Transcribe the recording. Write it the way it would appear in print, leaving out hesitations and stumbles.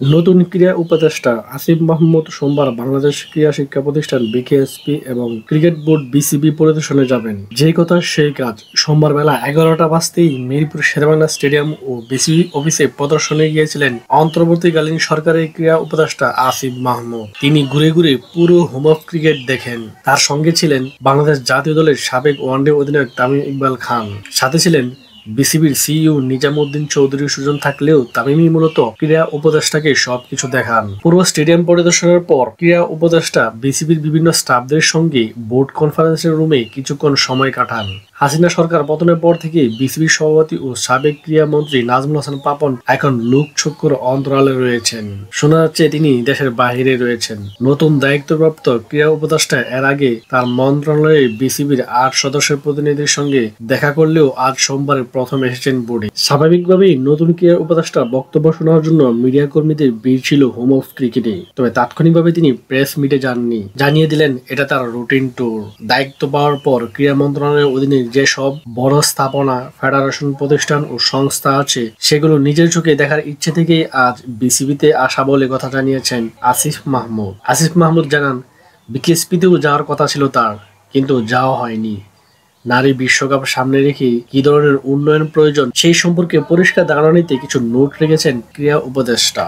নতুন ক্রীড়া উপদেষ্টা আসিফ মাহমুদ সোমবার বাংলাদেশ ক্রীড়া শিক্ষা প্রতিষ্ঠান বিকেএসপি এবং ক্রিকেট বোর্ড বিসিবি পরিদর্শনে যাবেন। যেই কথা সেই কাজ। সোমবার বেলা 11টা বাজতেই মিরপুর শেরেবাংলা স্টেডিয়াম ও বিসিবি অফিসে প্রদর্শনে গিয়েছিলেন অন্তর্বর্তীকালীন সরকারের ক্রীড়া উপদেষ্টা আসিফ মাহমুদ। তিনি ঘুরে ঘুরে পুরো হোম অফ ক্রিকেট দেখেন। তার সঙ্গে ছিলেন বাংলাদেশ জাতীয় দলের সাবেক ওয়ানডে অধিনায়ক তামিম ইকবাল খান, সাথে ছিলেন বিসিবির সিইও নিজামুদ্দিন চৌধুরী সুজন থাকলেও তামিমই মূলত ক্রীড়া উপদেষ্টাকে সবকিছু দেখান। পুরো স্টেডিয়াম পরিদর্শনের পর ক্রীড়া উপদেষ্টা বিসিবির বিভিন্ন স্টাফদের সঙ্গে বোর্ড কনফারেন্সের রুমে কিছুক্ষণ সময় কাটান। হাসিনা সরকার পতনের পর থেকে বিসিবির সভাপতি ও সাবেক ক্রীড়া মন্ত্রী নাজমুল হাসান পাপন এখন লোকচক্ষুর অন্তরালে রয়েছেন। শোনা যাচ্ছে তিনি দেশের বাহিরে রয়েছেন। নতুন দায়িত্বপ্রাপ্ত ক্রীড়া উপদেষ্টা এর আগে তার মন্ত্রণালয়ে বিসিবির 8 সদস্যের প্রতিনিধির সঙ্গে দেখা করলেও আজ সোমবার প্রথম এসেছেন বোর্ডে। স্বাভাবিকভাবেই নতুন ক্রীড়া উপদেষ্টা বক্তব্য শোনার জন্য মিডিয়া কর্মীদের ভিড় ছিল হোম অফ ক্রিকেটে। তবে তাৎক্ষণিকভাবে তিনি প্রেস মিটে যাননি, জানিয়ে দিলেন এটা তার রুটিন ট্যুর। দায়িত্ব পাওয়ার পর ক্রীড়া মন্ত্রণালয়ের অধীনে যেসব বড় স্থাপনা, ফেডারেশন, প্রতিষ্ঠান ও সংস্থা আছে সেগুলো নিজের চোখে দেখার ইচ্ছে থেকেই আজ বিসিবিতে আসা বলে কথা জানিয়েছেন আসিফ মাহমুদ। আসিফ মাহমুদ জানান, বিকেএসপিতেও যাওয়ার কথা ছিল তার, কিন্তু যাওয়া হয়নি। নারী বিশ্বকাপ সামনে রেখে কি ধরনের উন্নয়ন প্রয়োজন সেই সম্পর্কে পরিষ্কার ধারণা নিতে কিছু নোট রেখেছেন ক্রীড়া উপদেষ্টা।